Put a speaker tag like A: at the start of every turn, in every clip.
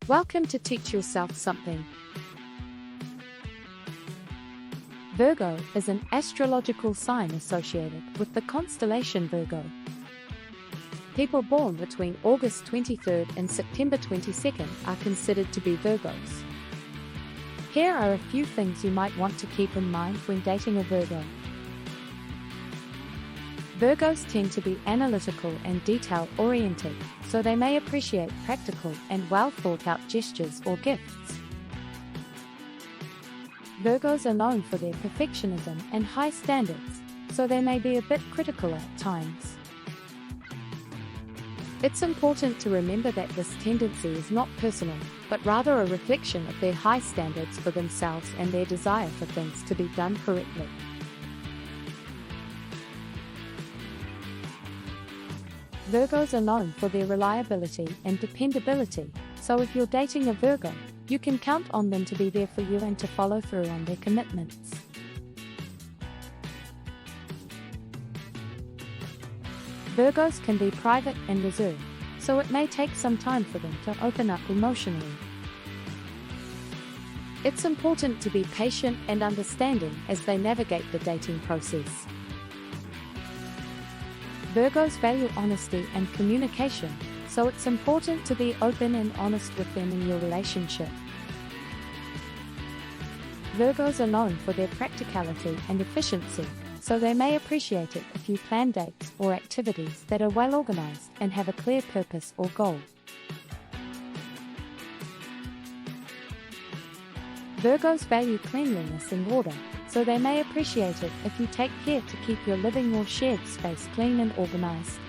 A: Welcome to Teach Yourself Something. Virgo is an astrological sign associated with the constellation Virgo. People born between August 23rd and September 22nd are considered to be Virgos. Here are a few things you might want to keep in mind when dating a Virgo. Virgos tend to be analytical and detail-oriented, so they may appreciate practical and well-thought-out gestures or gifts. Virgos are known for their perfectionism and high standards, so they may be a bit critical at times. It's important to remember that this tendency is not personal, but rather a reflection of their high standards for themselves and their desire for things to be done correctly. Virgos are known for their reliability and dependability, so if you're dating a Virgo, you can count on them to be there for you and to follow through on their commitments. Virgos can be private and reserved, so it may take some time for them to open up emotionally. It's important to be patient and understanding as they navigate the dating process. Virgos value honesty and communication, so it's important to be open and honest with them in your relationship. Virgos are known for their practicality and efficiency, so they may appreciate it if you plan dates or activities that are well organized and have a clear purpose or goal. Virgos value cleanliness and order, so they may appreciate it if you take care to keep your living or shared space clean and organized.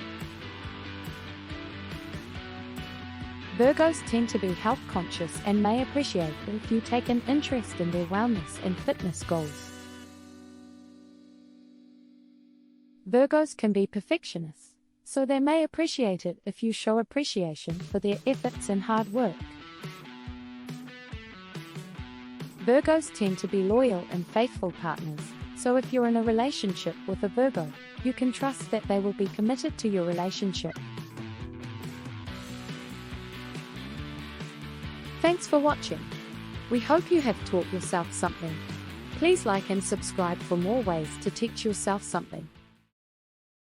A: Virgos tend to be health conscious and may appreciate it if you take an interest in their wellness and fitness goals. Virgos can be perfectionists, so they may appreciate it if you show appreciation for their efforts and hard work. Virgos tend to be loyal and faithful partners, so if you're in a relationship with a Virgo, you can trust that they will be committed to your relationship. Thanks for watching. We hope you have taught yourself something. Please like and subscribe for more ways to teach yourself something.